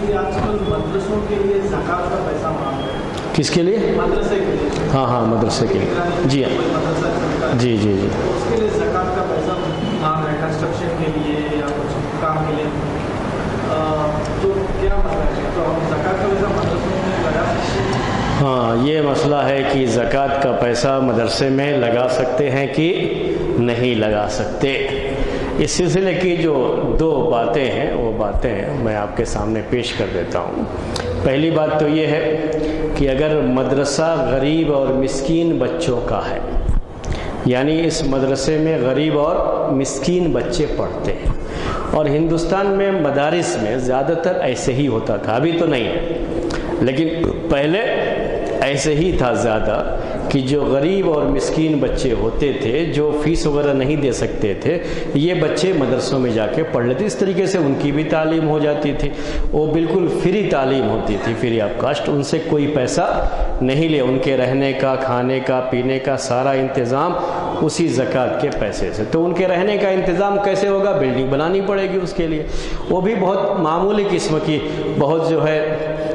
کہ آج کل مدرسوں کے لیے زکوٰۃ کا پیسہ مانگ رہے ہیں. کس کے لیے؟ مدرسے کے لیے. ہاں ہاں مدرسے کے لیے. جی جی جی جی. اس کے لیے زکوٰۃ کا پیسہ مانگ رہے ہیں کنسٹرکشن کے لیے یا کچھ کام کے لیے. تو کیا مسئلہ ہے؟ تو ہم زکوٰۃ کا پیسہ مدرسوں میں لگا سکتے ہیں؟ ہاں یہ مسئلہ ہے کہ زکوٰۃ کا پیسہ مدرسے میں لگا سکتے ہیں کہ نہیں لگا سکتے. اس سلسلے کی جو دو باتیں ہیں وہ باتیں میں آپ کے سامنے پیش کر دیتا ہوں. پہلی بات تو یہ ہے کہ اگر مدرسہ غریب اور مسکین بچوں کا ہے، یعنی اس مدرسے میں غریب اور مسکین بچے پڑھتے ہیں، اور ہندوستان میں مدارس میں زیادہ تر ایسے ہی ہوتا تھا، ابھی تو نہیں ہے لیکن پہلے ایسے ہی تھا زیادہ، کہ جو غریب اور مسکین بچے ہوتے تھے جو فیس وغیرہ نہیں دے سکتے تھے، یہ بچے مدرسوں میں جا کے پڑھ لیتے. اس طریقے سے ان کی بھی تعلیم ہو جاتی تھی. وہ بالکل فری تعلیم ہوتی تھی، فری آف کاسٹ. ان سے کوئی پیسہ نہیں لے. ان کے رہنے کا، کھانے کا، پینے کا سارا انتظام اسی زکوٰۃ کے پیسے سے. تو ان کے رہنے کا انتظام کیسے ہوگا؟ بلڈنگ بنانی پڑے گی اس کے لیے. وہ بھی بہت معمولی قسم کی، بہت جو ہے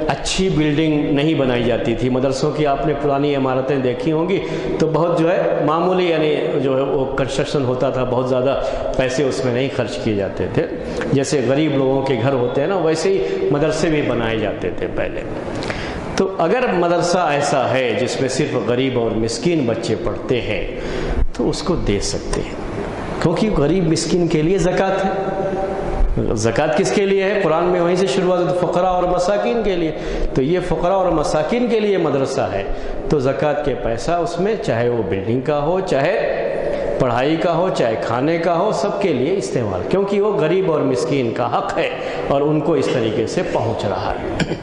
اچھی بلڈنگ نہیں بنائی جاتی تھی. مدرسوں کی آپ نے پرانی عمارتیں دیکھی ہوں گی تو بہت جو ہے معمولی، یعنی جو ہے وہ کنسٹرکشن ہوتا تھا، بہت زیادہ پیسے اس میں نہیں خرچ کیے جاتے تھے. جیسے غریب لوگوں کے گھر ہوتے ہیں نا، ویسے ہی مدرسے بھی بنائے جاتے تھے پہلے. تو اگر مدرسہ ایسا ہے جس میں صرف غریب اور مسکین بچے پڑھتے ہیں تو اس کو دے سکتے ہیں، کیونکہ غریب مسکین کے لیے زکوٰۃ ہے. زکوٰۃ کس کے لیے ہے؟ قرآن میں وہیں سے شروعات، فقراء اور مساکین کے لیے. تو یہ فقراء اور مساکین کے لیے مدرسہ ہے، تو زکوٰۃ کے پیسہ اس میں، چاہے وہ بلڈنگ کا ہو، چاہے پڑھائی کا ہو، چاہے کھانے کا ہو، سب کے لیے استعمال، کیونکہ وہ غریب اور مسکین کا حق ہے اور ان کو اس طریقے سے پہنچ رہا ہے.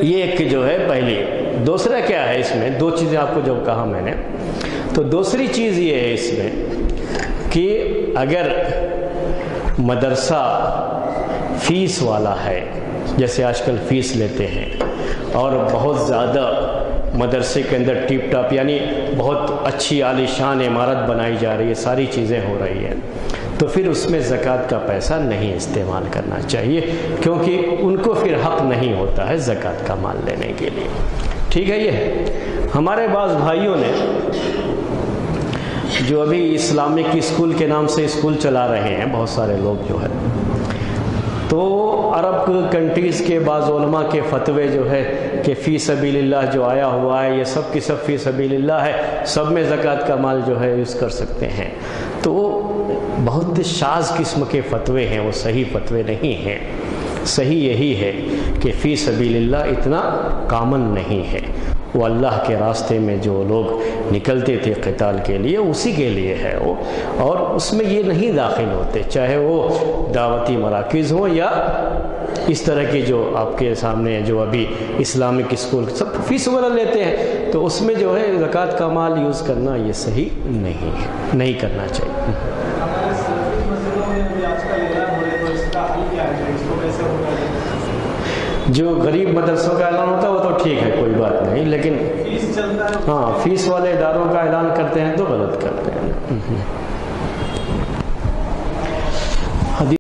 یہ ایک جو ہے پہلی. دوسرا کیا ہے اس میں؟ دو چیزیں آپ کو جو کہا میں نے، تو دوسری چیز یہ ہے اس میں کہ اگر مدرسہ فیس والا ہے، جیسے آج کل فیس لیتے ہیں، اور بہت زیادہ مدرسے کے اندر ٹیپ ٹاپ، یعنی بہت اچھی عالی شان عمارت بنائی جا رہی ہے، ساری چیزیں ہو رہی ہیں، تو پھر اس میں زکوٰۃ کا پیسہ نہیں استعمال کرنا چاہیے، کیونکہ ان کو پھر حق نہیں ہوتا ہے زکوٰۃ کا مال لینے کے لیے. ٹھیک ہے. یہ ہمارے بعض بھائیوں نے جو ابھی اسلامک اسکول کے نام سے اسکول چلا رہے ہیں، بہت سارے لوگ جو ہے، تو عرب کنٹریز کے بعض علماء کے فتوے جو ہے کہ فی سبیل اللہ جو آیا ہوا ہے، یہ سب کی سب فی سبیل اللہ ہے، سب میں زکوٰۃ کا مال جو ہے یوز کر سکتے ہیں. تو وہ بہت شاذ قسم کے فتوے ہیں، وہ صحیح فتوے نہیں ہیں. صحیح یہی ہے کہ فی سبیل اللہ اتنا کامن نہیں ہے. وہ اللہ کے راستے میں جو لوگ نکلتے تھے قتال کے لیے، اسی کے لیے ہے وہ، اور اس میں یہ نہیں داخل ہوتے، چاہے وہ دعوتی مراکز ہوں یا اس طرح کی جو آپ کے سامنے جو ابھی اسلامک اسکول سب فیس وغیرہ لیتے ہیں، تو اس میں جو ہے زکوٰۃ کا مال یوز کرنا یہ صحیح نہیں ہے، نہیں کرنا چاہیے. جو غریب مدرسوں کا اعلان ہوتا ہے وہ تو ٹھیک ہے، کوئی بات نہیں، لیکن ہاں فیس والے اداروں کا اعلان کرتے ہیں تو غلط کرتے ہیں.